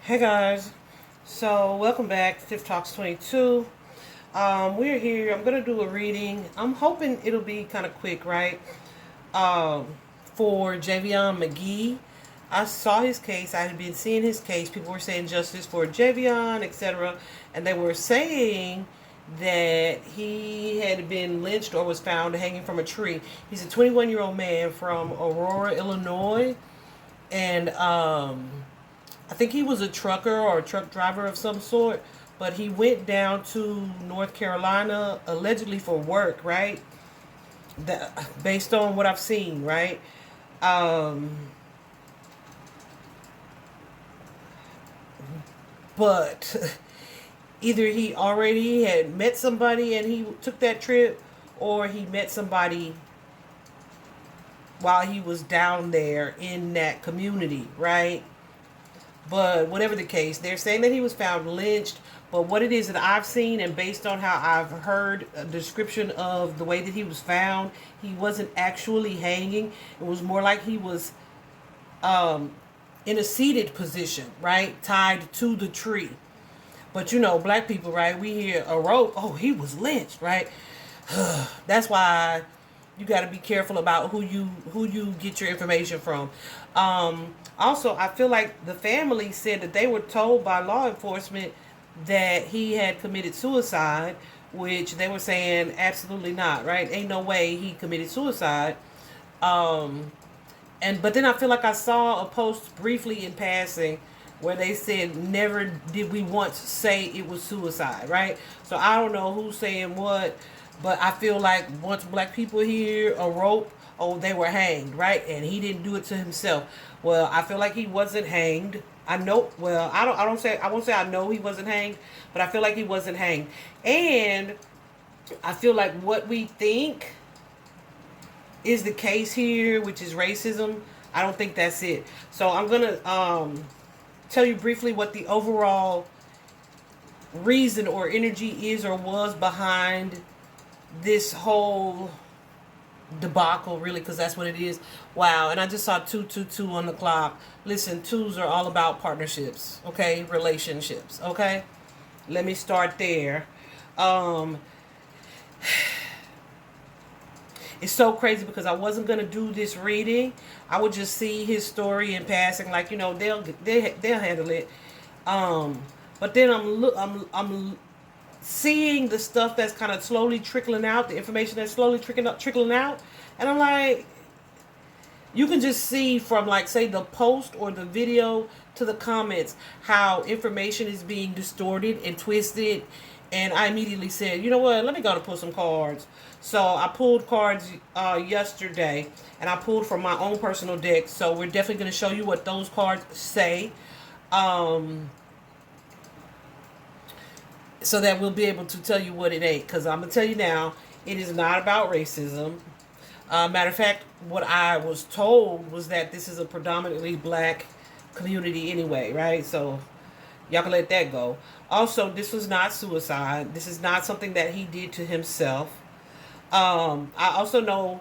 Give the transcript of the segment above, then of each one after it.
Hey guys, so welcome back to Tiff Talks 22. We're here. I'm gonna do a reading. I'm hoping it'll be kind of quick, right? Um, for Javion Magee. I saw his case. I had been seeing his case. People were saying justice for Javion, etc., and they were saying that he had been lynched or was found hanging from a tree. He's a 21-year-old man from Aurora, Illinois, and I think he was a trucker or a truck driver of some sort, but he went down to North Carolina allegedly for work, right? Based on what I've seen, right? Um, but either he already had met somebody and he took that trip, or he met somebody while he was down there in that community, right? But whatever the case, they're saying that he was found lynched. But what it is that I've seen, and based on how I've heard a description of the way that he was found, he wasn't actually hanging. It was more like he was um, in a seated position, right? Tied to the tree. But you know, black people, right? We hear a rope. Oh, he was lynched, right? That's why you got to be careful about who you get your information from. Also, I feel like the family said that they were told by law enforcement that he had committed suicide, which they were saying absolutely not. Right? Ain't no way he committed suicide. Um, but then I feel like I saw a post briefly in passing where they said never did we once say it was suicide, right? So I don't know who's saying what, but I feel like once black people hear a rope, oh, they were hanged, right? And he didn't do it to himself. Well, I feel like he wasn't hanged. I know. Well, I won't say I know he wasn't hanged, but I feel like he wasn't hanged. And I feel like what we think is the case here, which is racism, I don't think that's it. So I'm gonna tell you briefly what the overall reason or energy is or was behind this whole debacle, really, because that's what it is. Wow. And I just saw 222 on the clock. Listen, twos are all about partnerships, okay? Relationships, okay? Let me start there. um it's so crazy because I wasn't gonna do this reading. I would just see his story in passing, like, you know, they'll handle it. um but then I'm seeing the stuff that's kind of slowly trickling out, the information that's slowly trickling out, and I'm like, you can just see from, like, say, the post or the video to the comments how information is being distorted and twisted. And I immediately said, you know what, let me go and pull some cards. So I pulled cards yesterday, and I pulled from my own personal deck. So we're definitely going to show you what those cards say. So that we'll be able to tell you what it ain't. Because I'm going to tell you now, it is not about racism. Matter of fact, what I was told was that this is a predominantly black community anyway, right? So y'all can let that go. Also, this was not suicide. This is not something that he did to himself. I also know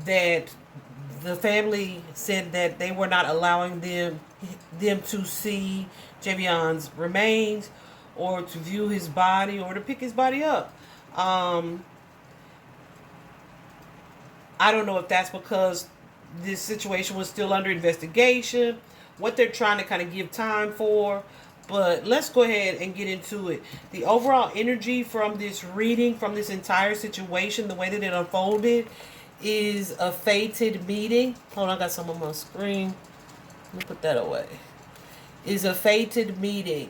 that the family said that they were not allowing them to see Javion's remains, or to view his body, or to pick his body up. I don't know if that's because this situation was still under investigation, what they're trying to kind of give time for. But let's go ahead and get into it. The overall energy from this reading, from this entire situation, the way that it unfolded, is a fated meeting. Hold on, I got some on my screen. Let me put that away. Is a fated meeting.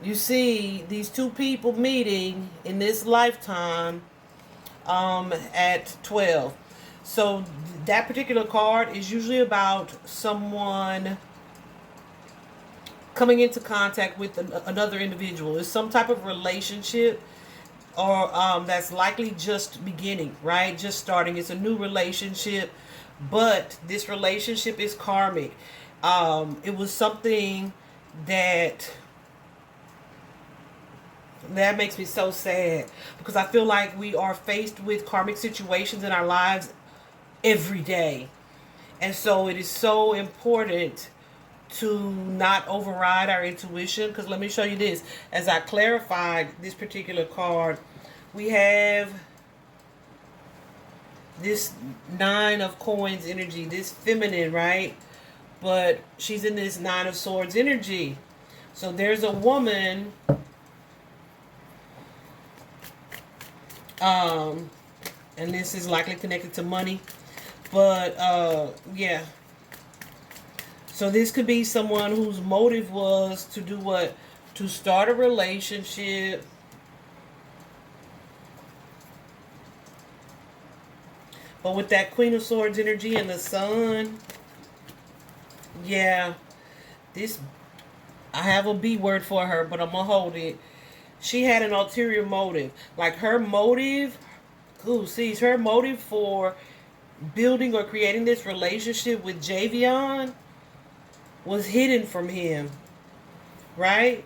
You see these two people meeting in this lifetime at 12. So that particular card is usually about someone coming into contact with another individual. It's some type of relationship, or that's likely just beginning, right? Just starting. It's a new relationship, but this relationship is karmic. It was something that makes me so sad, because I feel like we are faced with karmic situations in our lives every day. And so it is so important to not override our intuition. Because let me show you this. As I clarified this particular card, we have this Nine of Coins energy, this feminine, right? But she's in this Nine of Swords energy. So there's a woman, and this is likely connected to money. But, yeah. So this could be someone whose motive was to do what? To start a relationship. But with that Queen of Swords energy and the Sun, yeah, this, I have a B word for her, but I'm going to hold it. She had an ulterior motive. Like her motive, her motive for building or creating this relationship with Javion was hidden from him, right?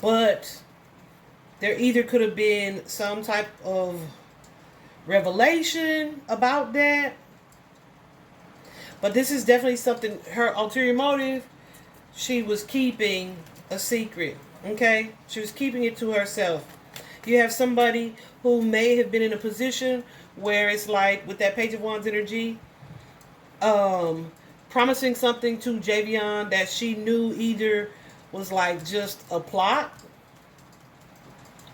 But there either could have been some type of revelation about that. But this is definitely something, her ulterior motive, she was keeping a secret, okay? She was keeping it to herself. You have somebody who may have been in a position where it's like, with that Page of Wands energy, promising something to Javion that she knew either was like just a plot,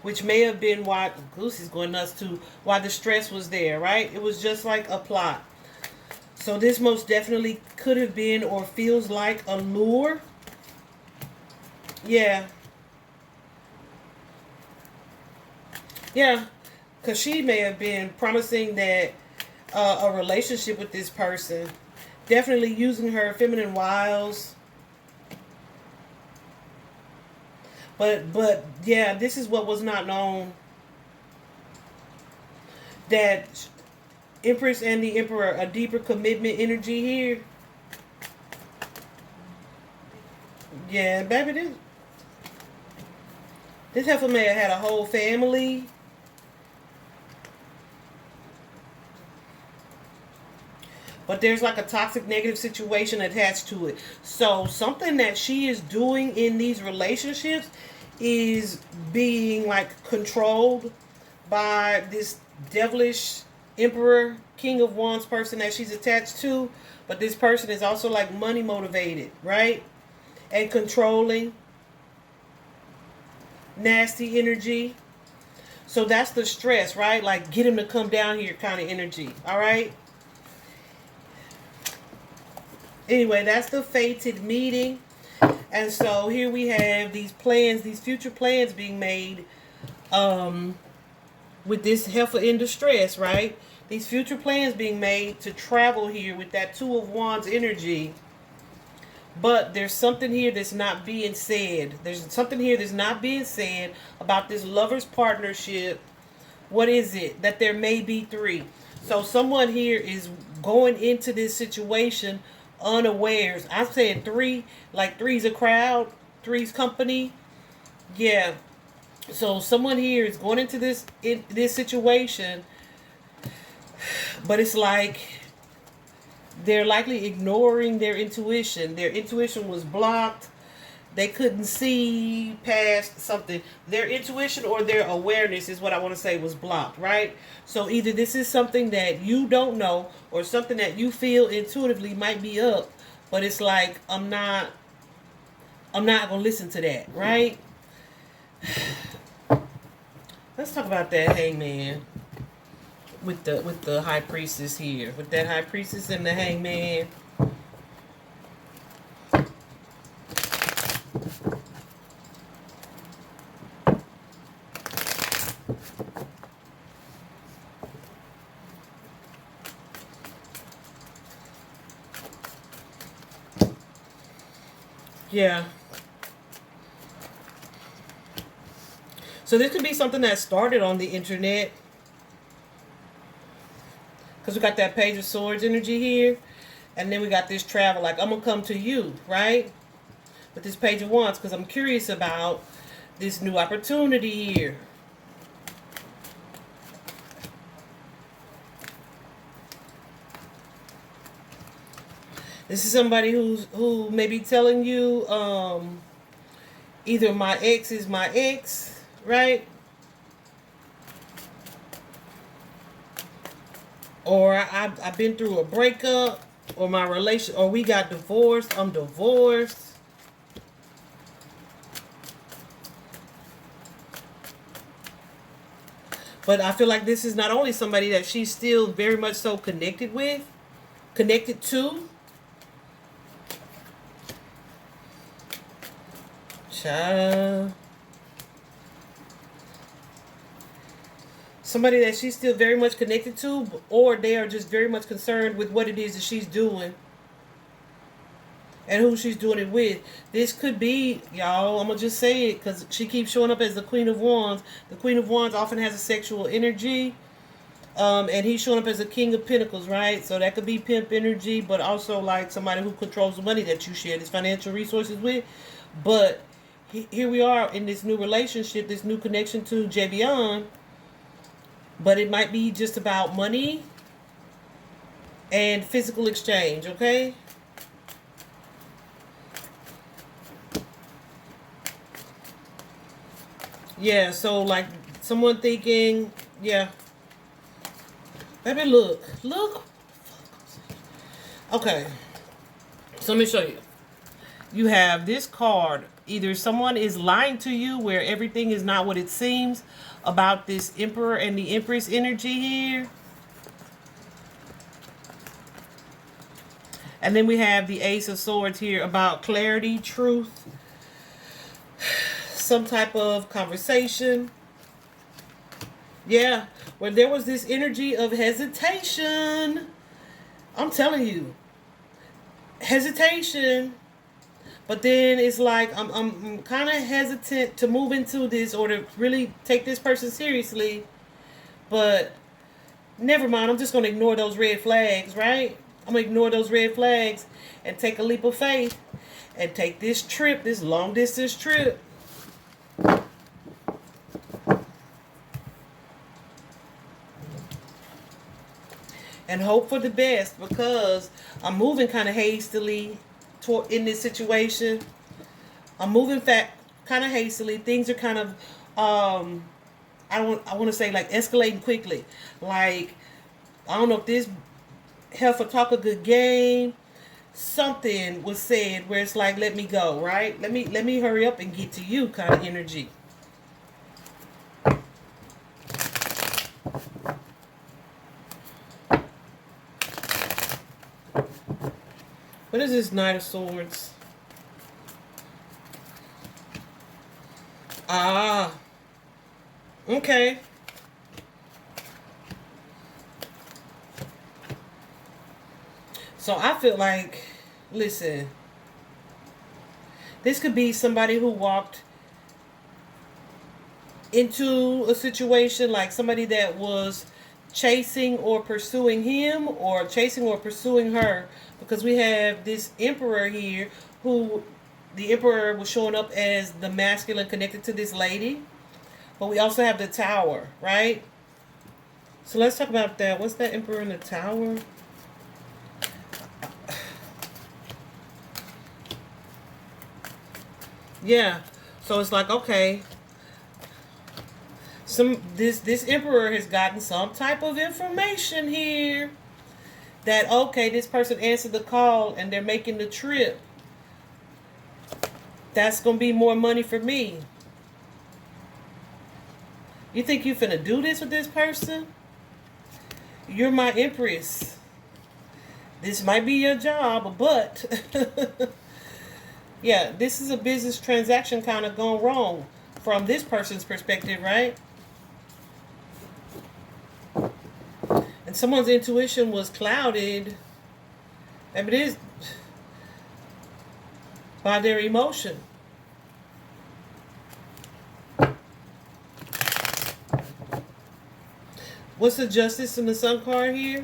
which may have been why Goosey's going nuts too, why the stress was there, right? It was just like a plot. So this most definitely could have been or feels like a lure. Yeah. Yeah. Because she may have been promising that a relationship with this person. Definitely using her feminine wiles. But yeah, this is what was not known. That Empress and the Emperor, a deeper commitment energy here. Yeah, baby, this heifer may have had a whole family. But there's like a toxic negative situation attached to it. So something that she is doing in these relationships is being like controlled by this devilish Emperor, King of Wands person that she's attached to. But this person is also like money motivated, right? And controlling. Nasty energy. So that's the stress, right? Like get him to come down here kind of energy. All right. Anyway, that's the fated meeting. And so here we have these plans, these future plans being made with this heifer in distress, right? These future plans being made to travel here with that Two of Wands energy. But there's something here that's not being said. There's something here that's not being said about this lover's partnership. What is it? That there may be three. So someone here is going into this situation unawares. I'm saying three, like three's a crowd, three's company. Yeah. So someone here is going into this situation, but it's like they're likely ignoring their intuition. Their intuition was blocked. They couldn't see past something. Their intuition or their awareness is what I want to say was blocked, right? So either this is something that you don't know or something that you feel intuitively might be up, but it's like, I'm not going to listen to that, right? Let's talk about that Hangman with the High Priestess here. With that High Priestess and the Hangman. Yeah. So this could be something that started on the internet. Because we got that Page of Swords energy here. And then we got this travel. Like, I'm going to come to you, right? With this Page of Wands. Because I'm curious about this new opportunity here. This is somebody who may be telling you, either my ex is my ex, right? Or I've been through a breakup, or my relation, or we got divorced. I'm divorced. But I feel like this is not only somebody that she's still very much so connected with, connected to. Child. Somebody that she's still very much connected to, or they are just very much concerned with what it is that she's doing and who she's doing it with. This could be, y'all, I'm going to just say it because she keeps showing up as the Queen of Wands. The Queen of Wands often has a sexual energy. And he's showing up as a King of Pentacles, right? So that could be pimp energy, but also like somebody who controls the money that you share this financial resources with. But here we are in this new relationship, this new connection to Javion. But it might be just about money and physical exchange, okay? Yeah, so like someone thinking, yeah. Baby, look. Okay, so let me show you. You have this card. Either someone is lying to you where everything is not what it seems about this Emperor and the Empress energy here. And then we have the Ace of Swords here about clarity, truth, some type of conversation. Yeah, where there was this energy of hesitation. I'm telling you. Hesitation. But then it's like I'm kind of hesitant to move into this or to really take this person seriously. But never mind. I'm just going to ignore those red flags, right? I'm going to ignore those red flags and take a leap of faith and take this trip, this long distance trip. And hope for the best, because I'm moving kind of hastily in this situation. I'm moving kind of hastily. Things are kind of I want to say like escalating quickly. Like, I don't know if this heifer talk a good game. Something was said where it's like, let me go, right? Let me hurry up and get to you kind of energy. What is this Knight of Swords? Ah. Okay. So I feel like, listen, this could be somebody who walked into a situation, like somebody that was chasing or pursuing him, or chasing or pursuing her, because we have this Emperor here who the Emperor was showing up as the masculine connected to this lady, but we also have the Tower, right? So let's talk about that. What's that Emperor in the Tower? Yeah, so it's like, okay, this Emperor has gotten some type of information here that, okay, this person answered the call and they're making the trip. That's gonna be more money for me. You think you finna do this with this person? You're my Empress. This might be your job, but yeah, this is a business transaction kind of gone wrong from this person's perspective, right? And someone's intuition was clouded, and it is by their emotion. What's the Justice in the Sun card here?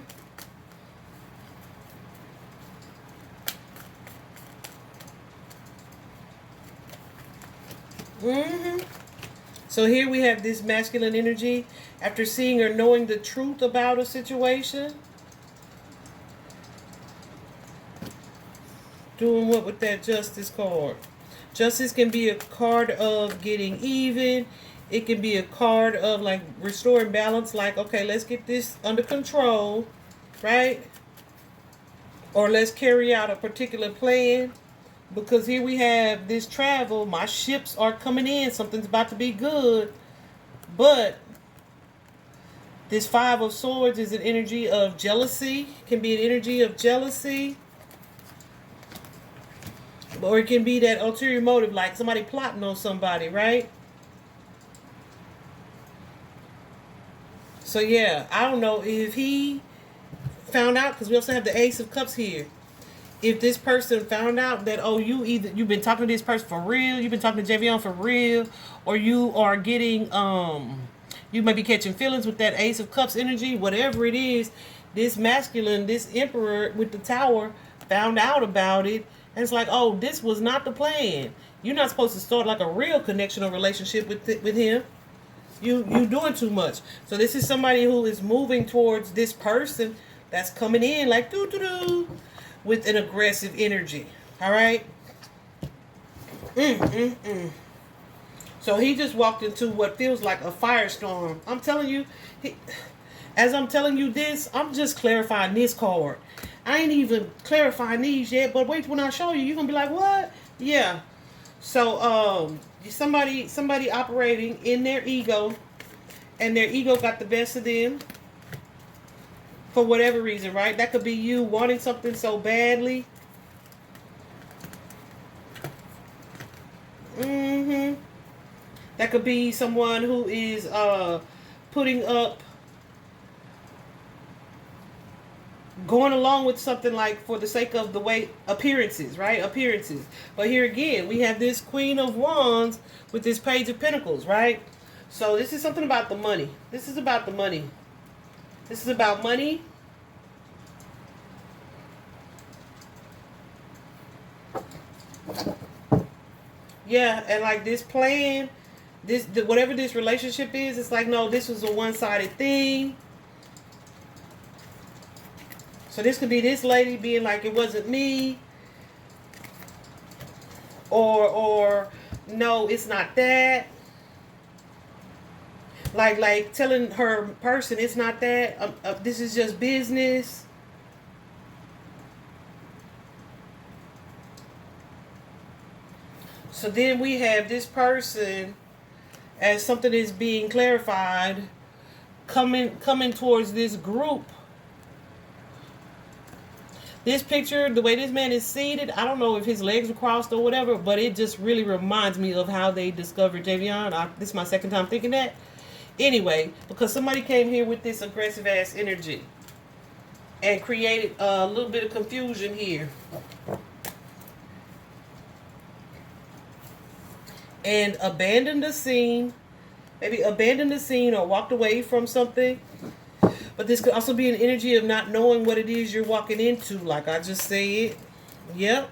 So here we have this masculine energy after seeing or knowing the truth about a situation. doing what with that justice card? Justice can be a card of getting even. It can be a card of like restoring balance. Like, okay, let's get this under control, right? Or let's carry out a particular plan. Because here we have this travel. My ships are coming in. Something's about to be good. But this Five of Swords is an energy of jealousy. Can be an energy of jealousy. Or it can be that ulterior motive, like somebody plotting on somebody, right? So yeah, I don't know if he found out, because we also have the Ace of Cups here. If this person found out that, oh, you've been talking to this person for real, you've been talking to Javion for real, or you are getting you may be catching feelings with that Ace of Cups energy, whatever it is, this masculine, this emperor with the tower found out about it, and it's like, oh, this was not the plan. You're not supposed to start like a real connection or relationship with him. You doing too much. So this is somebody who is moving towards this person that's coming in like doo doo doo with an aggressive energy. All right. So he just walked into what feels like a firestorm. I'm telling you, as I'm telling you this, I'm just clarifying this card. I ain't even clarifying these yet, but wait, when I show you, you're gonna be like, what? Yeah. So somebody operating in their ego, and their ego got the best of them for whatever reason, right? That could be you wanting something so badly. That could be someone who is putting up, going along with something like for the sake of the way appearances, right? Appearances. But here again, we have this Queen of Wands with this Page of Pentacles, right? So this is something about the money. This is about the money. This is about money. Yeah, and like this plan, whatever this relationship is, it's like, no, this was a one-sided thing. So this could be this lady being like, it wasn't me. Or no, it's not that. Like telling her person, it's not that. This is just business. So then we have this person, as something is being clarified, coming towards this group. This picture, the way this man is seated, I don't know if his legs are crossed or whatever, but it just really reminds me of how they discovered Javion. This is my second time thinking that. Anyway, because somebody came here with this aggressive ass energy and created a little bit of confusion here. And abandoned the scene. Maybe abandoned the scene or walked away from something. But this could also be an energy of not knowing what it is you're walking into, like I just said. Yep.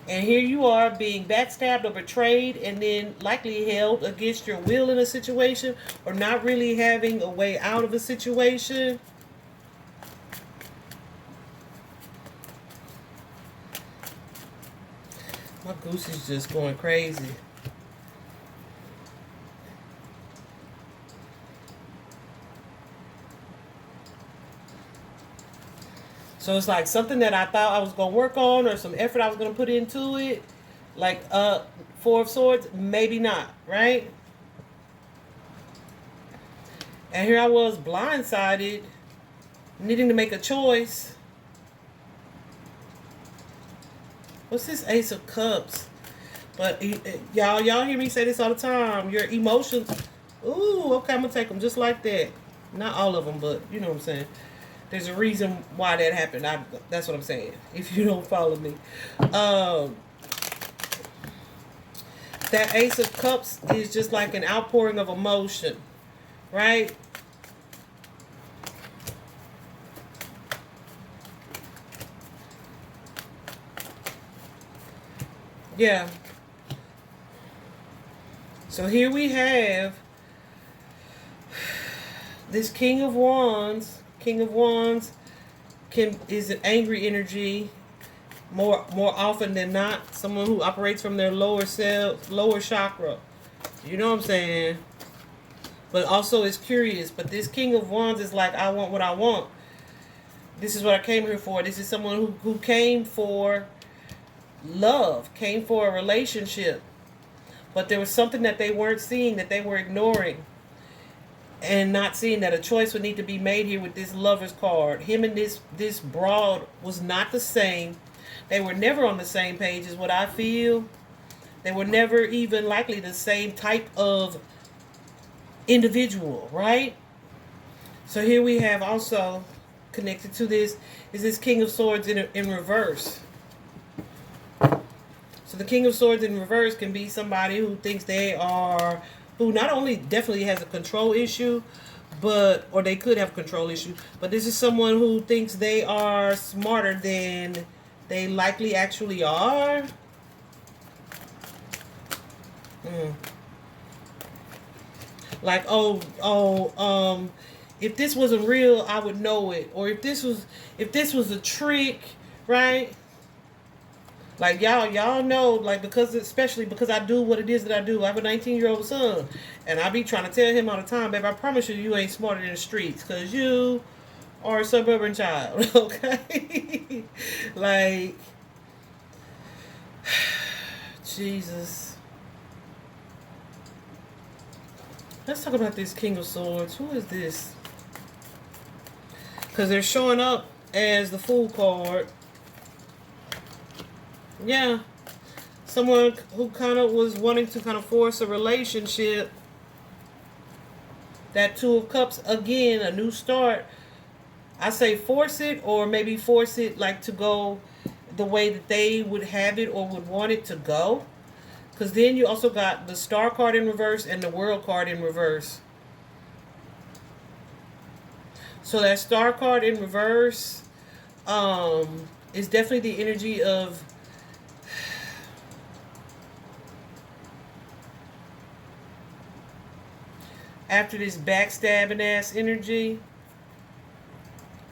And here you are being backstabbed or betrayed, and then likely held against your will in a situation, or not really having a way out of a situation. My goose is just going crazy. So it's like something that I thought I was going to work on, or some effort I was going to put into it. Like Four of Swords, maybe not, right? And here I was blindsided, needing to make a choice. What's this Ace of Cups? But y'all hear me say this all the time. Your emotions. Ooh, okay, I'm going to take them just like that. Not all of them, but you know what I'm saying. There's a reason why that happened. That's what I'm saying. If you don't follow me. That Ace of Cups is just like an outpouring of emotion. Right? Yeah. So here we have this King of Wands. King of Wands is an angry energy more often than not. Someone who operates from their lower chakra. You know what I'm saying? But also is curious. But this King of Wands is like, I want what I want. This is what I came here for. This is someone who came for love, came for a relationship. But there was something that they weren't seeing, that they were ignoring. And not seeing that a choice would need to be made here with this Lover's card. Him and this broad was not the same. They were never on the same page is what I feel. They were never even likely the same type of individual, right? So here we have also connected to this is this King of Swords in reverse. So the King of Swords in reverse can be somebody who thinks they are, who not only definitely has a control issue, but, or they could have a control issue, but this is someone who thinks they are smarter than they likely actually are. Like, if this wasn't real, I would know it. Or if this was a trick, right? Like y'all know, like, especially because I do what it is that I do. I have a 19-year-old son, and I be trying to tell him all the time, babe, I promise you ain't smarter than the streets, because you are a suburban child, okay? Like, Jesus. Let's talk about this King of Swords. Who is this? Because they're showing up as the Fool card. Yeah. Someone who kind of was wanting to kind of force a relationship. That Two of Cups, again, a new start. I say force it, or maybe force it like to go the way that they would have it or would want it to go. Because then you also got the Star card in reverse and the World card in reverse. So that Star card in reverse is definitely the energy of after this backstabbing ass energy,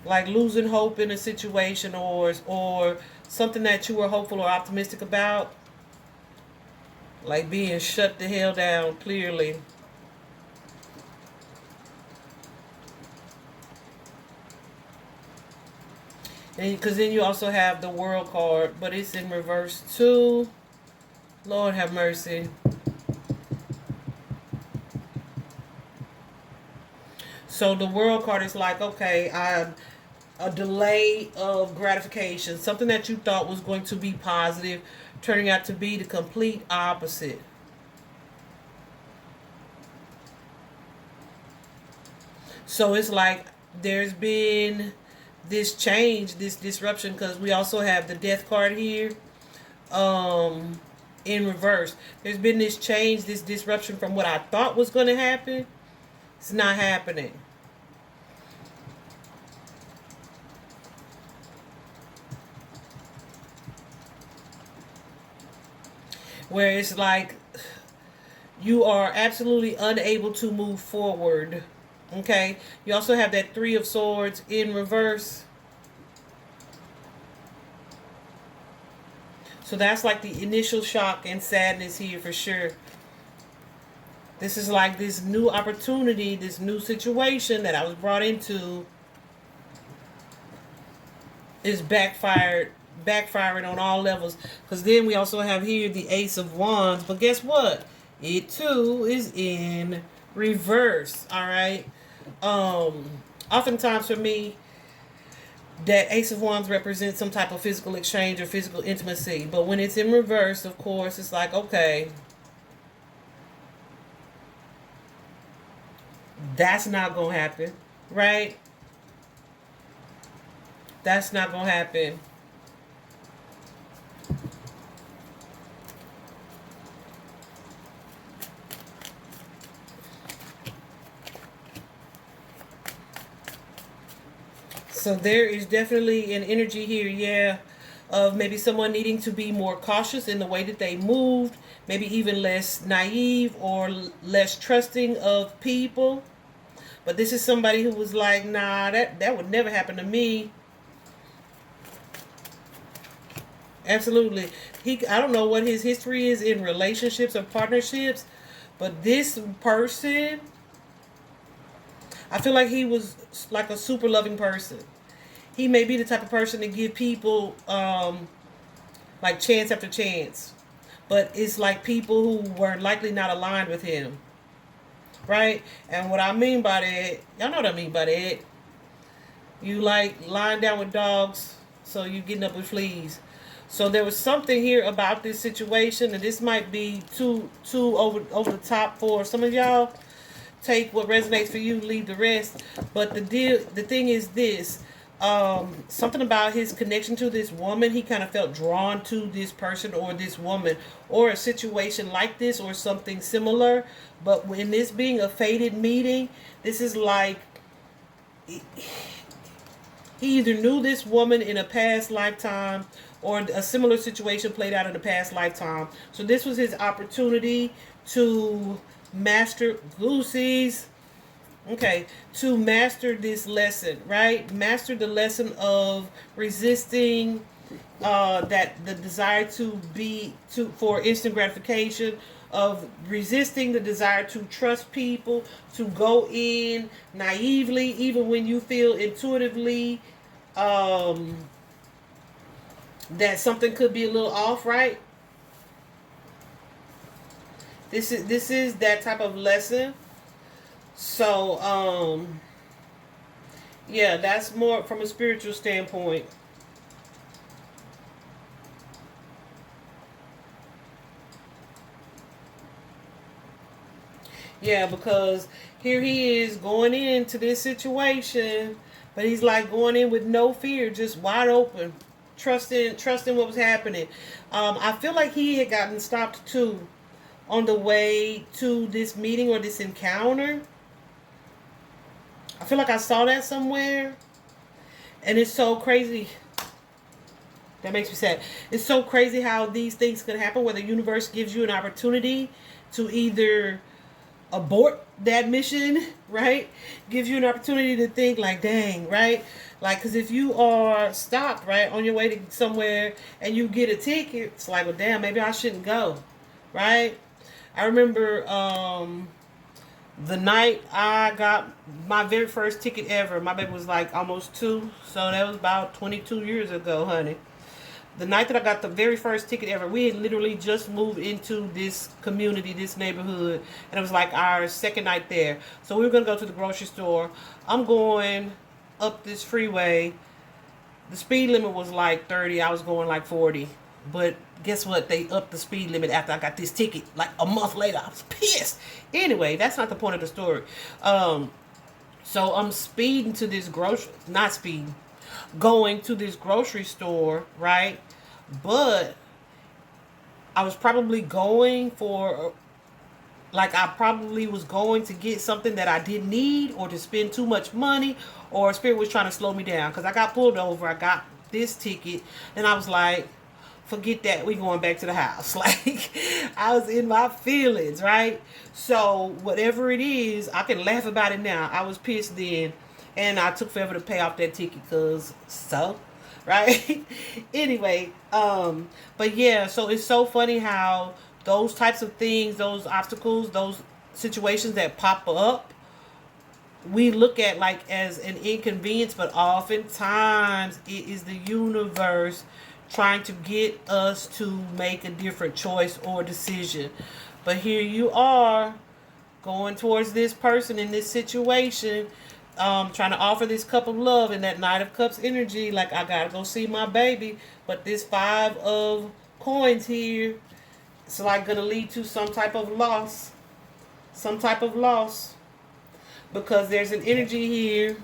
like losing hope in a situation or something that you were hopeful or optimistic about, like being shut the hell down clearly. And because then you also have the World card, but it's in reverse too. Lord have mercy. So the World card is like, okay, a delay of gratification. Something that you thought was going to be positive, turning out to be the complete opposite. So it's like there's been this change, this disruption, because we also have the Death card here in reverse. There's been this change, this disruption from what I thought was going to happen. It's not happening. Where it's like you are absolutely unable to move forward. Okay? You also have that Three of Swords in reverse. So that's like the initial shock and sadness here for sure. This is like this new opportunity, this new situation that I was brought into is backfiring on all levels. Because then we also have here the Ace of Wands. But guess what? It too is in reverse. Alright? Oftentimes for me, that Ace of Wands represents some type of physical exchange or physical intimacy. But when it's in reverse, of course, it's like, okay, that's not going to happen. Right? That's not going to happen. So there is definitely an energy here, yeah, of maybe someone needing to be more cautious in the way that they moved, maybe even less naive or less trusting of people. But this is somebody who was like, nah, that would never happen to me. Absolutely. I don't know what his history is in relationships or partnerships, but this person, I feel like he was like a super loving person. He may be the type of person to give people like chance after chance, but it's like people who were likely not aligned with him, right? And what I mean by that, y'all know what I mean by that. You like lying down with dogs, so you getting up with fleas. So there was something here about this situation, and this might be too over the top for some of y'all. Take what resonates for you, leave the rest. But the thing is this. Something about his connection to this woman, he kind of felt drawn to this person or this woman or a situation like this or something similar. But in this being a fated meeting, this is like he either knew this woman in a past lifetime or a similar situation played out in a past lifetime. So this was his opportunity to master goosies. Okay, to master this lesson, right? Master the lesson of resisting that the desire for instant gratification, of resisting the desire to trust people, to go in naively, even when you feel intuitively that something could be a little off, right? This is that type of lesson. So, yeah, that's more from a spiritual standpoint. Yeah, because here he is going into this situation, but he's like going in with no fear, just wide open, trusting what was happening. I feel like he had gotten stopped too on the way to this meeting or this encounter. I feel like I saw that somewhere. And it's so crazy. That makes me sad. It's so crazy how these things could happen where the universe gives you an opportunity to either abort that mission, right? Gives you an opportunity to think like, dang, right? Like, because if you are stopped, right, on your way to somewhere and you get a ticket, it's like, well, damn, maybe I shouldn't go, right? I remember the night I got my very first ticket ever. My baby was like almost 2, so that was about 22 years ago, honey. The night that I got the very first ticket ever, we had literally just moved into this community, this neighborhood, and it was like our second night there. So we were going to go to the grocery store. I'm going up this freeway. The speed limit was like 30. I was going like 40. But guess what? They upped the speed limit after I got this ticket. Like a month later, I was pissed. Anyway, that's not the point of the story. So I'm speeding to this going to this grocery store, right? But I was probably going for, like, I probably was going to get something that I didn't need or to spend too much money, or Spirit was trying to slow me down because I got pulled over. I got this ticket and I was like, forget that, we going back to the house. Like, I was in my feelings, right? So whatever it is, I can laugh about it now. I was pissed then, and I took forever to pay off that ticket because right? Anyway, but yeah, so it's so funny how those types of things, those obstacles, those situations that pop up, we look at like as an inconvenience, but oftentimes it is the universe trying to get us to make a different choice or decision. But here you are going towards this person in this situation, trying to offer this cup of love in that Knight of Cups energy, like I gotta go see my baby. But this 5 of coins here, it's like gonna lead to some type of loss. Because there's an energy here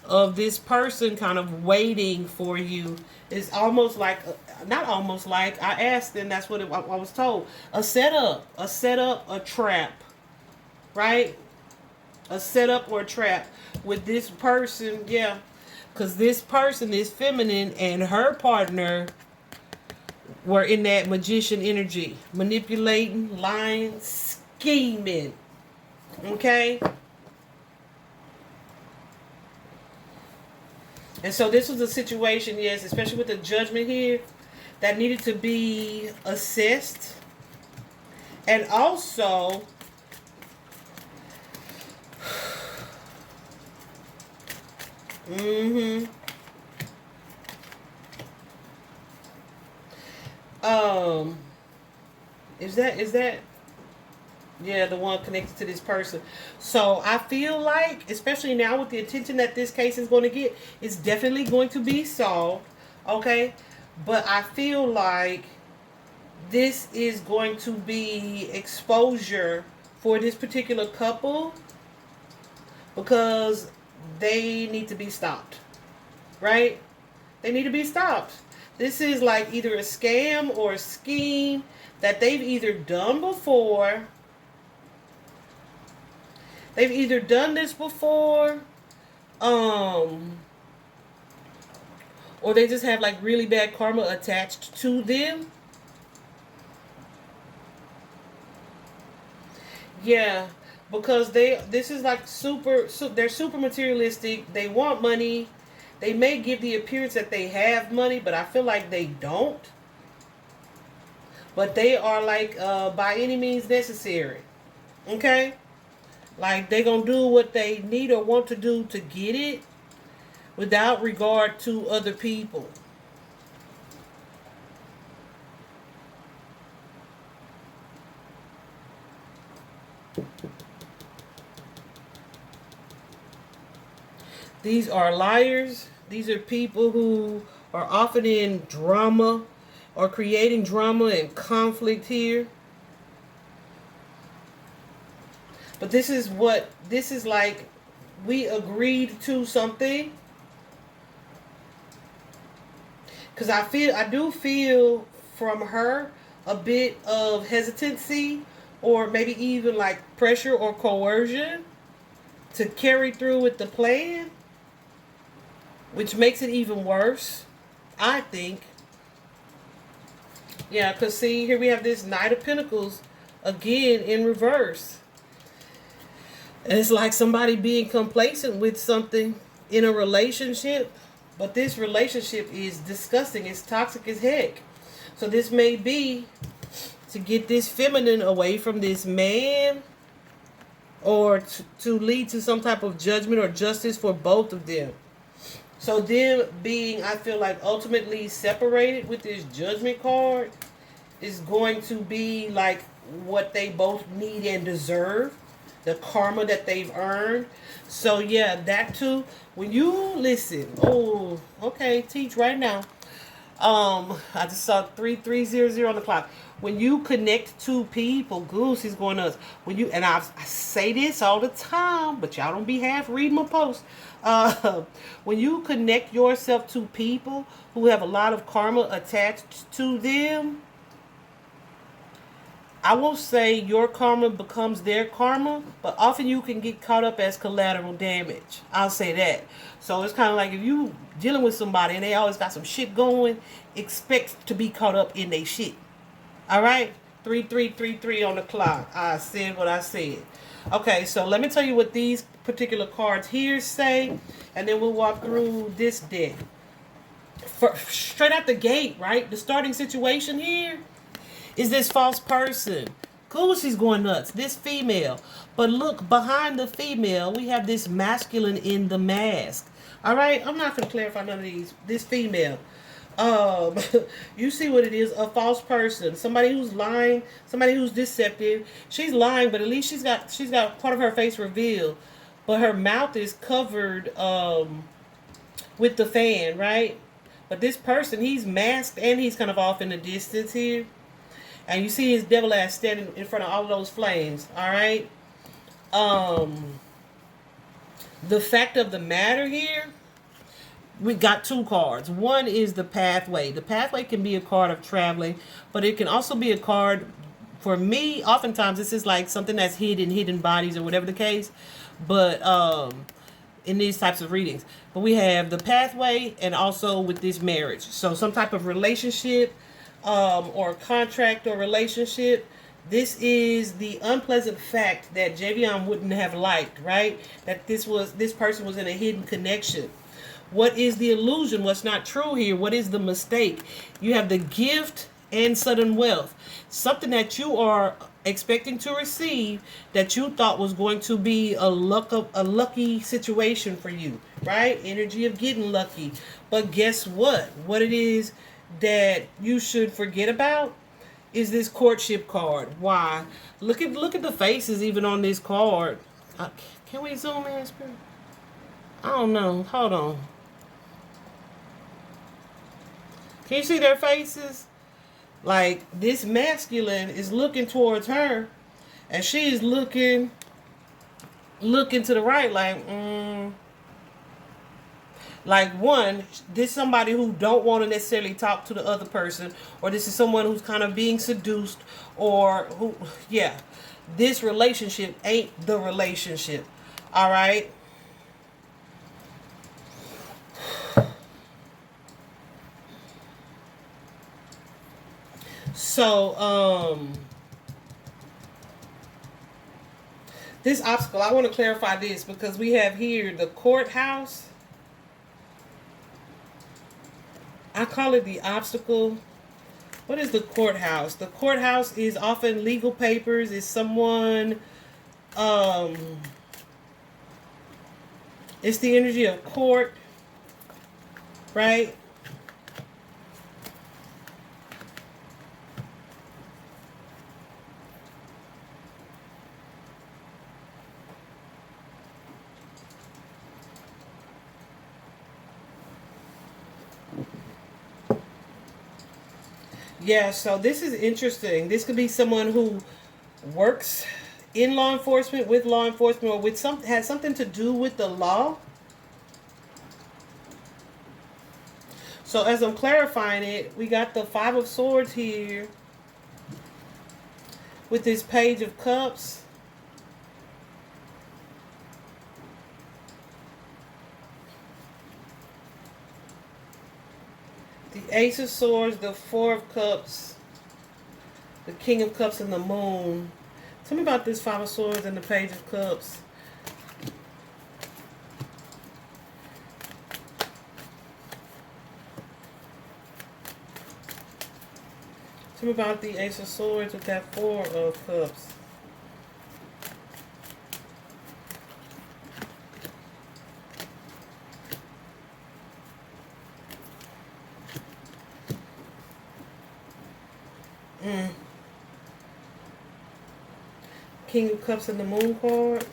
of this person kind of waiting for you. It's almost like, not almost like, I asked and that's what I was told. A setup, a trap, right? A setup or a trap with this person, yeah. Because this person is feminine and her partner were in that magician energy. Manipulating, lying, scheming. Okay? And so this was a situation, yes, especially with the judgment here. that needed to be assessed. And also, is that yeah, the one connected to this person. So I feel like, especially now with the attention that this case is going to get, it's definitely going to be solved. Okay? But I feel like this is going to be exposure for this particular couple because they need to be stopped. Right? They need to be stopped. This is like either a scam or a scheme that they've either done before. They've either done this before, or they just have like really bad karma attached to them. Yeah, because this is like they're super materialistic. They want money. They may give the appearance that they have money, but I feel like they don't. But they are like by any means necessary. Okay? Like they gonna do what they need or want to do to get it without regard to other people. These are liars. These are people who are often in drama or creating drama and conflict here. But this is like we agreed to something. Because I do feel from her a bit of hesitancy or maybe even like pressure or coercion to carry through with the plan, which makes it even worse, I think. Yeah, because see, here we have this Knight of Pentacles again in reverse. And it's like somebody being complacent with something in a relationship. But this relationship is disgusting. It's toxic as heck. So this may be to get this feminine away from this man, or to lead to some type of judgment or justice for both of them. So them being, I feel like, ultimately separated with this judgment card is going to be like what they both need and deserve. The karma that they've earned. So yeah, that too. When you listen, oh, okay, teach right now. I just saw 3300 on the clock. When you connect to people, Goose is going nuts. When you I say this all the time, but y'all don't be half reading my post. When you connect yourself to people who have a lot of karma attached to them, I won't say your karma becomes their karma, but often you can get caught up as collateral damage. I'll say that. So it's kind of like if you dealing with somebody and they always got some shit going, expect to be caught up in their shit. All right? 3333 on the clock. I said what I said. Okay, so let me tell you what these particular cards here say, and then we'll walk through this deck. Straight out the gate, right? The starting situation here is this false person. Cool, she's going nuts. This female. But look, behind the female, we have this masculine in the mask. All right? I'm not going to clarify none of these. This female. You see what it is. A false person. Somebody who's lying. Somebody who's deceptive. She's lying, but at least she's got part of her face revealed. But her mouth is covered with the fan, right? But this person, he's masked and he's kind of off in the distance here. And you see his devil ass standing in front of all of those flames. All right. The fact of the matter here, we got two cards. One is the pathway. The pathway can be a card of traveling, but it can also be a card, for me, oftentimes this is like something that's hidden bodies or whatever the case. But in these types of readings. But we have the pathway and also with this marriage. So some type of relationship, or contract or relationship. This is the unpleasant fact that Javion wouldn't have liked, right? That this person was in a hidden connection. What is the illusion? What's not true here? What is the mistake? You have the gift and sudden wealth. Something that you are expecting to receive that you thought was going to be a lucky situation for you, right? Energy of getting lucky. But guess what? What it is that you should forget about is this courtship card. Why? Look at the faces even on this card. Can we zoom in, Spirit? I don't know. Hold on. Can you see their faces? Like, this masculine is looking towards her, and she's looking to the right, like one, this is somebody who don't want to necessarily talk to the other person, or this is someone who's kind of being seduced, or who, yeah, this relationship ain't the relationship. All right. So, this obstacle, I want to clarify this because we have here the courthouse. I call it the obstacle. What is the courthouse? The courthouse is often legal papers. It's someone, it's the energy of court, right? Yeah, so this is interesting. This could be someone who works in law enforcement, with law enforcement, or with has something to do with the law. So as I'm clarifying it, we got the Five of Swords here with this Page of Cups. The Ace of Swords, the Four of Cups, the King of Cups, and the Moon. Tell me about this Five of Swords and the Page of Cups. Tell me about the Ace of Swords with that Four of Cups. King of Cups and the Moon card.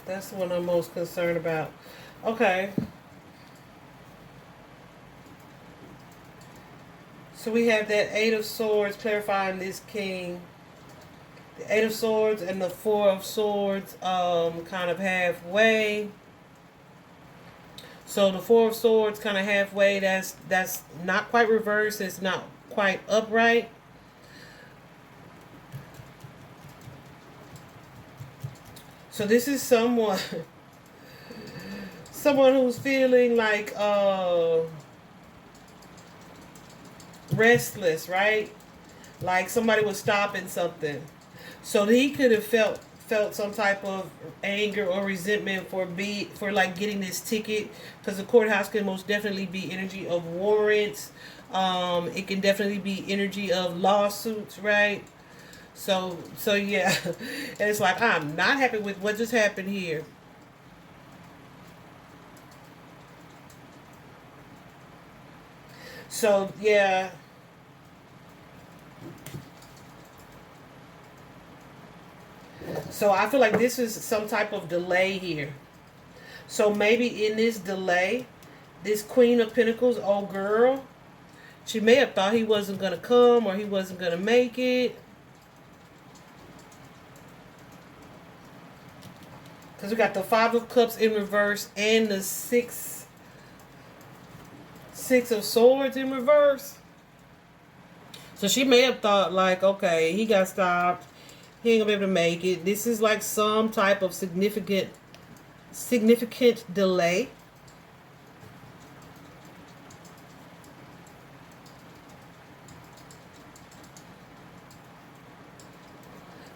That's the one I'm most concerned about. Okay. So we have that Eight of Swords clarifying this King. The Eight of Swords and the Four of Swords kind of halfway. So the Four of Swords kind of halfway. That's not quite reversed. It's not quite upright. So this is someone who's feeling like restless, right? Like somebody was stopping something. So he could have felt some type of anger or resentment for like getting this ticket, because the courthouse can most definitely be energy of warrants. It can definitely be energy of lawsuits, right? So yeah, and it's like, I'm not happy with what just happened here. So yeah. So I feel like this is some type of delay here. So maybe in this delay, this Queen of Pentacles, old girl, she may have thought he wasn't going to come or he wasn't going to make it. Because we got the Five of Cups in reverse and the Six of Swords in reverse. So she may have thought like, okay, he got stopped. He ain't gonna be able to make it. This is like some type of significant delay.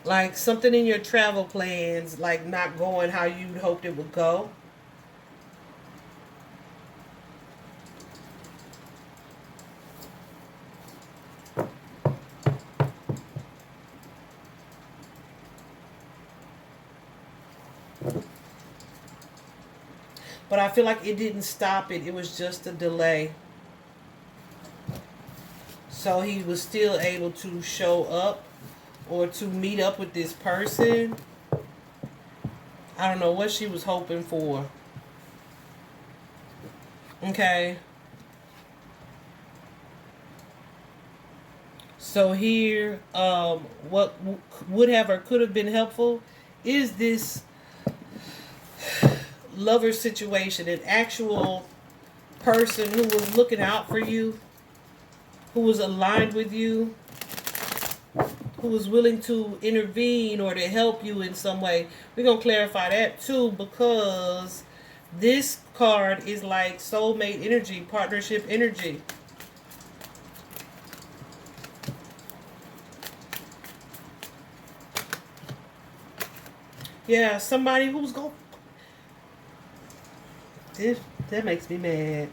Like something in your travel plans, like not going how you'd hoped it would go. But I feel like it didn't stop it. It was just a delay. So he was still able to show up or to meet up with this person. I don't know what she was hoping for. Okay. So here, what would have or could have been helpful is this lover situation, an actual person who was looking out for you, who was aligned with you, who was willing to intervene or to help you in some way. We're going to clarify that too, because this card is like soulmate energy, partnership energy. Yeah, somebody who's going... That makes me mad.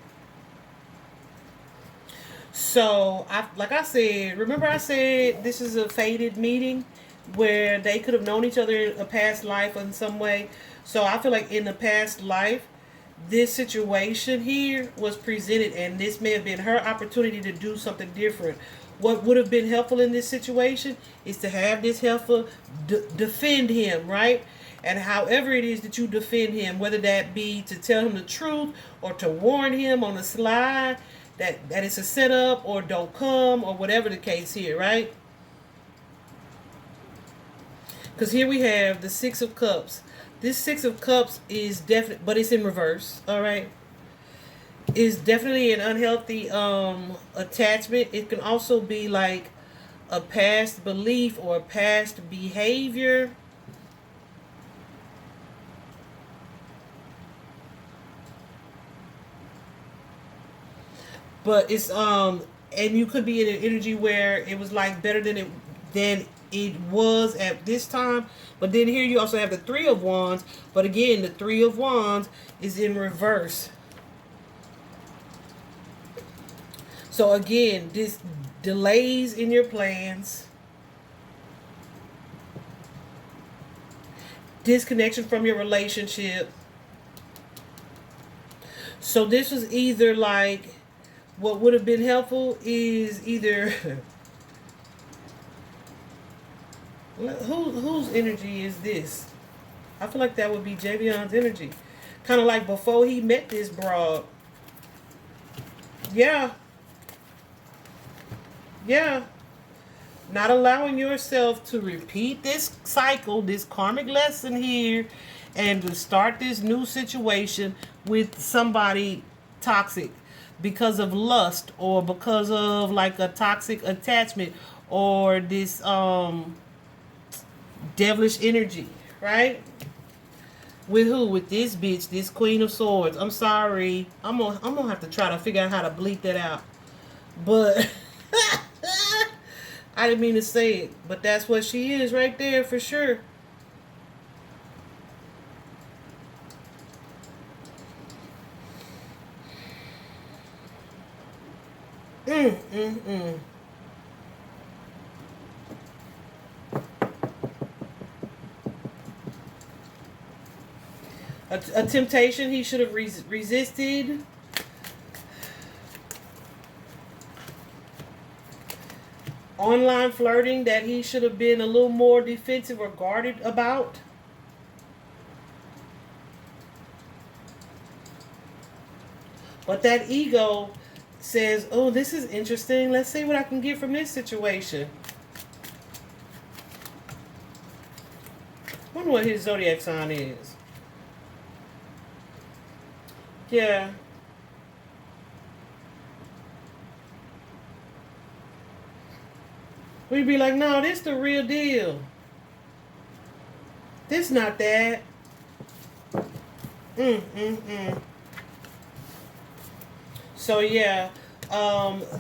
So, like I said, remember I said this is a fated meeting where they could have known each other in a past life in some way. So I feel like in the past life, this situation here was presented, and this may have been her opportunity to do something different. What would have been helpful in this situation is to have this helper defend him, right? And however it is that you defend him, whether that be to tell him the truth or to warn him on the slide that it's a setup or don't come or whatever the case here, right? Because here we have the Six of Cups. This Six of Cups is definitely, but it's in reverse, all right? Is definitely an unhealthy attachment. It can also be like a past belief or a past behavior. But it's and you could be in an energy where it was like better than it was at this time. But then here you also have the Three of Wands. But again, the Three of Wands is in reverse. So again, this delays in your plans, disconnection from your relationship. So this was either like, what would have been helpful is either whose energy is this? I feel like that would be Javion's energy. Kind of like before he met this broad. Yeah. Yeah. Not allowing yourself to repeat this cycle, this karmic lesson here, and to start this new situation with somebody toxic because of lust or because of like a toxic attachment or this devilish energy, right? With who? With this bitch, this Queen of Swords. I'm sorry. I'm gonna have to try to figure out how to bleep that out. But I didn't mean to say it, but that's what she is right there for sure. Mm, mm, mm. A temptation he should have resisted. Online flirting that he should have been a little more defensive or guarded about. But that ego says, oh, this is interesting. Let's see what I can get from this situation. I wonder what his zodiac sign is. Yeah. We'd be like, no, this the real deal. This not that. So yeah,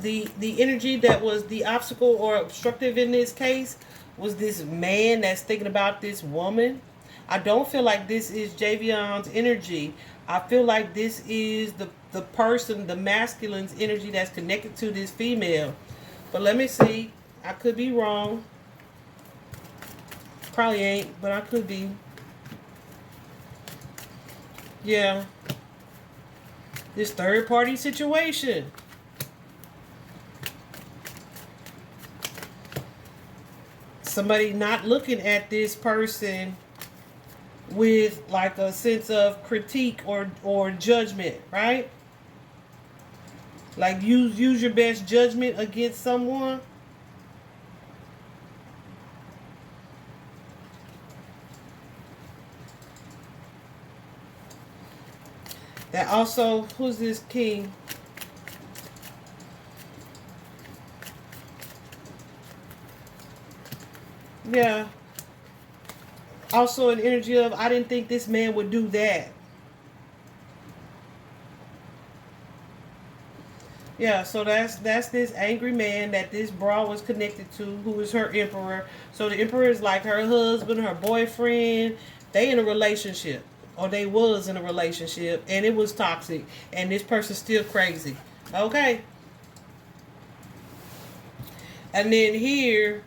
the energy that was the obstacle or obstructive in this case was this man that's thinking about this woman. I don't feel like this is Javion's energy. I feel like this is the person, the masculine's energy that's connected to this female. But let me see. I could be wrong. Probably ain't, but I could be. Yeah. This third party situation. Somebody not looking at this person with like a sense of critique or judgment, right? Like use your best judgment against someone. That also, who's this king? Yeah. Also an energy of, I didn't think this man would do that. Yeah, so that's this angry man that this bra was connected to, who is her emperor. So the emperor is like her husband, her boyfriend. They in a relationship. Or they was in a relationship. And it was toxic. And this person's still crazy. Okay. And then here,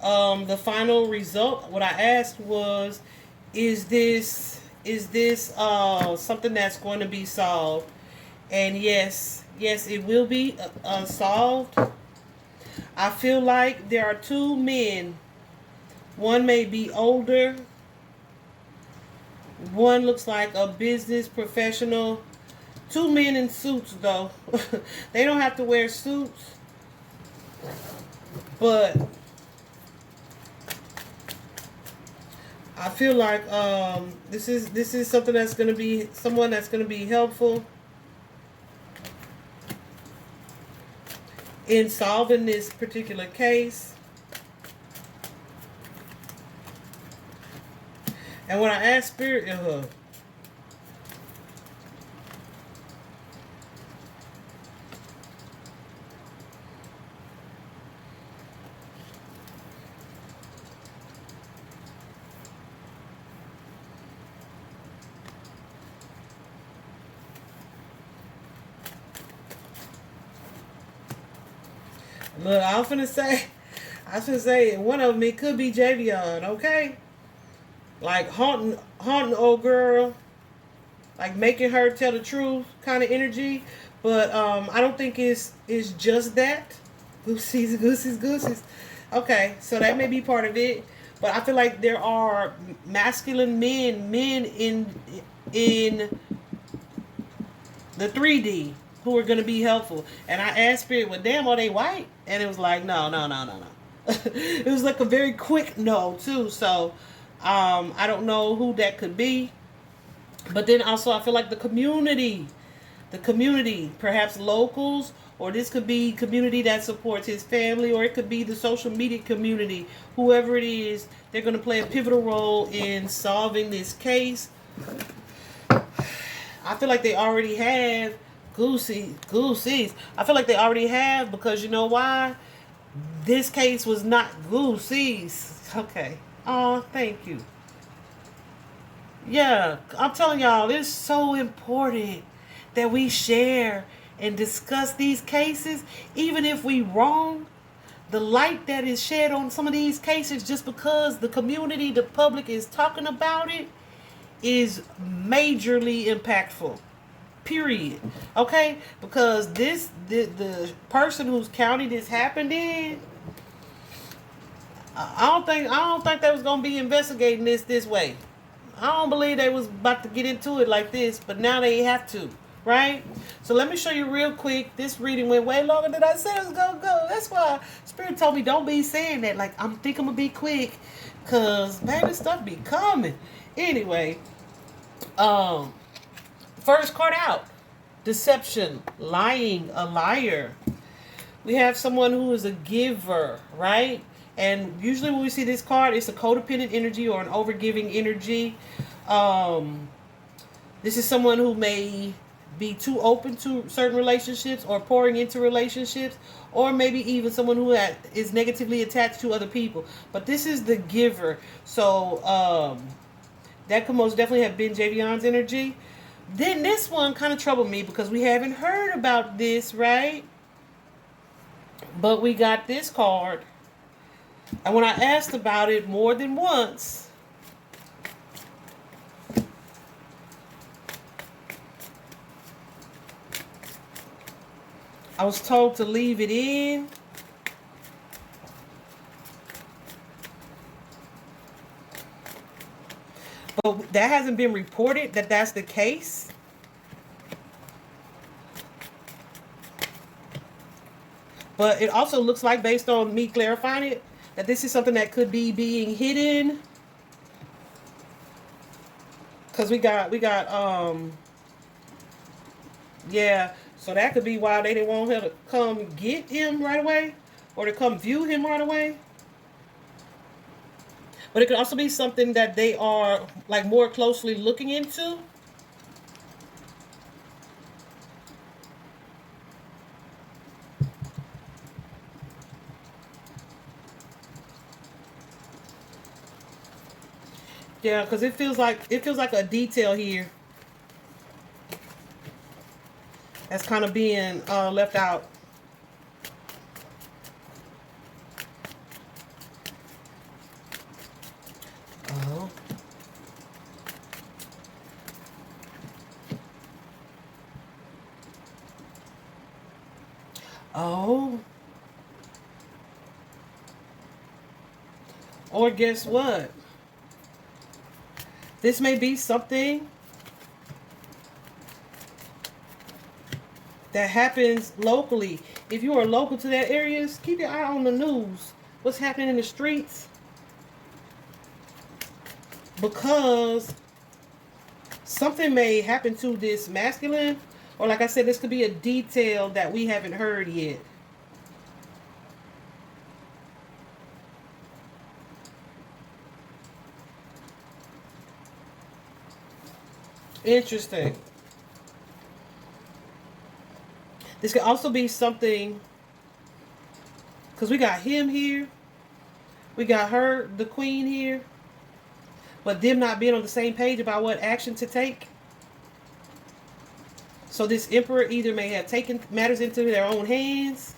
the final result, what I asked was, is this something that's going to be solved? And yes, it will be solved. I feel like there are two men. One may be older. One looks like a business professional. Two men in suits, though. They don't have to wear suits. But I feel like this is something that's going to be someone that's going to be helpful in solving this particular case. And when I asked Spirit, look, I was finna say, one of them, it could be Javion, okay? Like haunting old girl, like making her tell the truth kind of energy. But I don't think it's just that. Goosies. Okay, so that may be part of it. But I feel like there are masculine men in the 3D who are going to be helpful. And I asked Spirit, well, damn, are they white? And it was like, no. It was like a very quick no, too. So I don't know who that could be. But then also I feel like the community, perhaps locals, or this could be community that supports his family, or it could be the social media community. Whoever it is, they're going to play a pivotal role in solving this case. I feel like they already have goosies. I feel like they already have, because you know why? This case was not goosies. Okay. Oh, thank you. Yeah, I'm telling y'all, it's so important that we share and discuss these cases, even if we wrong. The light that is shed on some of these cases, just because the community, the public is talking about it, is majorly impactful. Period. Okay? Because the person whose county this happened in, I don't think they was gonna be investigating this way. I don't believe they was about to get into it like this, but now they have to, right? So let me show you real quick. This reading went way longer than I said it was gonna go. That's why Spirit told me don't be saying that. Like, I'm gonna be quick, cause man, this stuff be coming. Anyway, first card out, deception, lying, a liar. We have someone who is a giver, right? And usually when we see this card, it's a codependent energy or an overgiving energy. This is someone who may be too open to certain relationships or pouring into relationships, or maybe even someone who is negatively attached to other people. But this is the giver. So that could most definitely have been Javion's energy. Then this one kind of troubled me because we haven't heard about this, right? But we got this card. And when I asked about it more than once, I was told to leave it in. But that hasn't been reported that that's the case. But it also looks like, based on me clarifying it, that this is something that could be being hidden. Because we got, yeah. So that could be why they didn't want her to come get him right away, or to come view him right away. But it could also be something that they are like more closely looking into. Yeah, because it feels like a detail here that's kind of being left out. Oh. Oh. Or guess what? This may be something that happens locally. If you are local to that area, keep your eye on the news. What's happening in the streets? Because something may happen to this masculine, or like I said, this could be a detail that we haven't heard yet. Interesting. This could also be something, because we got him here, we got her, the queen here, but them not being on the same page about what action to take. So this emperor either may have taken matters into their own hands,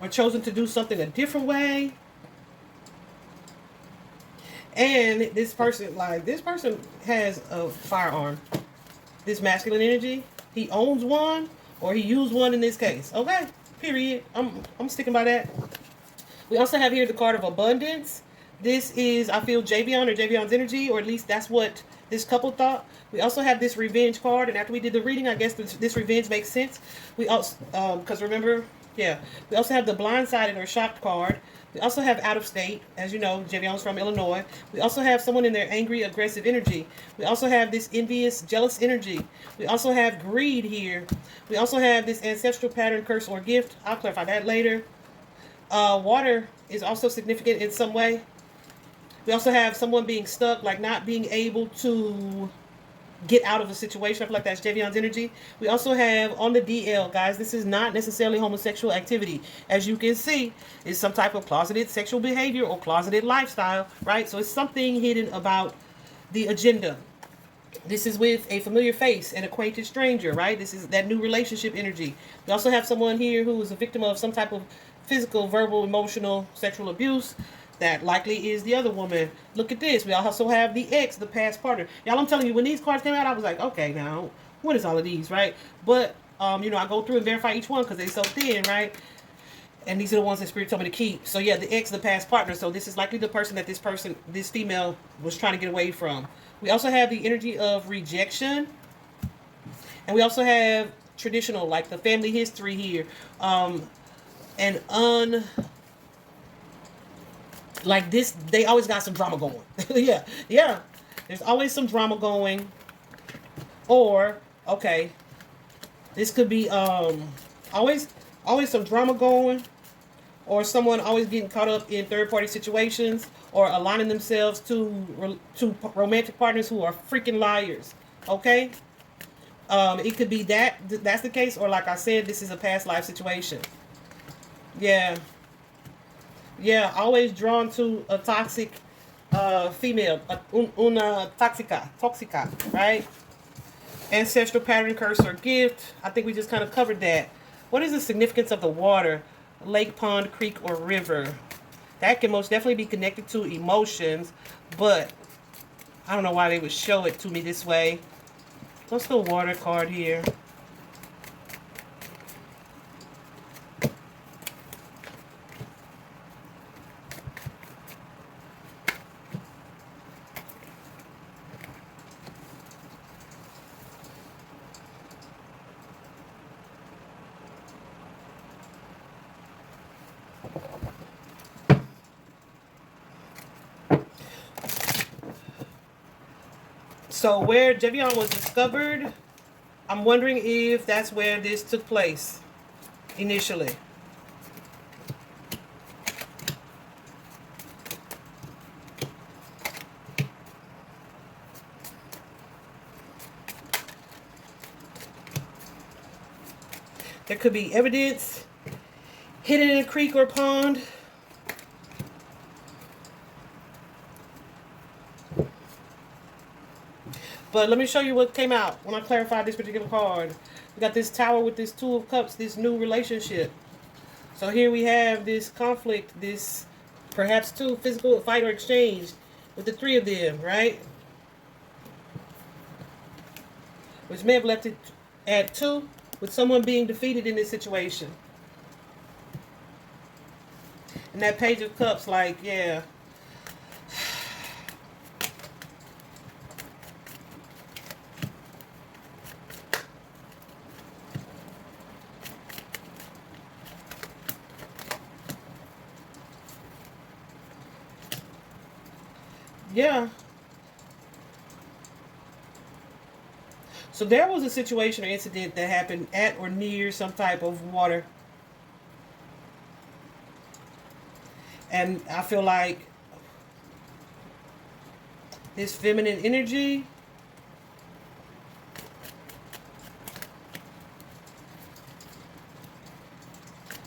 or chosen to do something a different way. And this person has a firearm. This masculine energy, he owns one, or he used one in this case. Okay, period. I'm sticking by that. We also have here the card of abundance. This is, I feel, Javion or Javion's energy, or at least that's what this couple thought. We also have this revenge card, and after we did the reading, I guess this revenge makes sense. We also, because remember, yeah, we also have the blindsided or shocked card. We also have out of state. As you know, Javion's from Illinois. We also have someone in their angry, aggressive energy. We also have this envious, jealous energy. We also have greed here. We also have this ancestral pattern, curse, or gift. I'll clarify that later. Water is also significant in some way. We also have someone being stuck, like not being able to get out of a situation. I feel like that's Javion's energy. We also have on the DL, guys, this is not necessarily homosexual activity. As you can see, it's some type of closeted sexual behavior or closeted lifestyle, right? So it's something hidden about the agenda. This is with a familiar face, an acquainted stranger, right? This is that new relationship energy. We also have someone here who is a victim of some type of physical, verbal, emotional, sexual abuse. That likely is the other woman. Look at this. We also have the ex, the past partner. Y'all, I'm telling you, when these cards came out, I was like, okay, now, what is all of these, right? But, I go through and verify each one because they're so thin, right? And these are the ones that Spirit told me to keep. So, yeah, the ex, the past partner. So, this is likely the person that this female was trying to get away from. We also have the energy of rejection. And we also have traditional, like the family history here. Like this, they always got some drama going. yeah. There's always some drama going. Or, okay, this could be always some drama going. or someone always getting caught up in third-party situations or aligning themselves to romantic partners who are freaking liars. Okay, it could be that's the case, or like I said, this is a past life situation. Yeah, yeah, always drawn to a toxic female, una toxica, right? Ancestral pattern, curse, or gift. I think we just kind of covered that. What is the significance of the water? Lake, pond, creek, or river? That can most definitely be connected to emotions, but I don't know why they would show it to me this way. What's the water card here? So where Javion was discovered, I'm wondering if that's where this took place initially. There could be evidence hidden in a creek or pond. But let me show you what came out when I clarified this particular card. We got this tower with this two of cups, this new relationship. So here we have this conflict, this perhaps two physical fight or exchange with the three of them, right? Which may have left it at 2 with someone being defeated in this situation. And that page of cups, like, yeah. Yeah. So there was a situation or incident that happened at or near some type of water. And I feel like this feminine energy,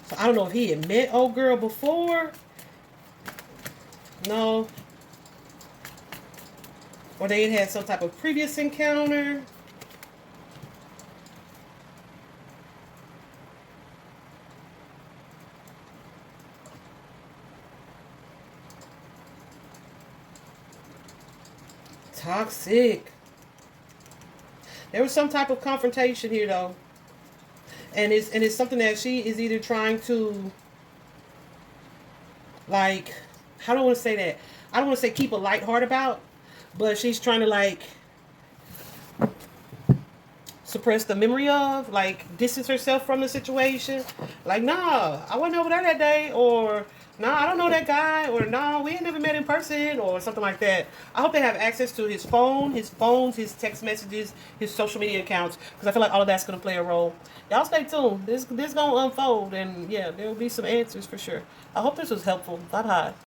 so I don't know if he had met old girl before. No. Or they had some type of previous encounter. Toxic. There was some type of confrontation here, though, and it's something that she is either trying to, like, how do I want to say that? I don't want to say keep a light heart about, but she's trying to, like, suppress the memory of, like, distance herself from the situation. Like, nah, I wasn't over there that day, or nah, I don't know that guy, or nah, we ain't never met in person, or something like that. I hope they have access to his phone, his phones, his text messages, his social media accounts, because I feel like all of that's going to play a role. Y'all stay tuned. This going to unfold, and yeah, there will be some answers for sure. I hope this was helpful. Bye-bye.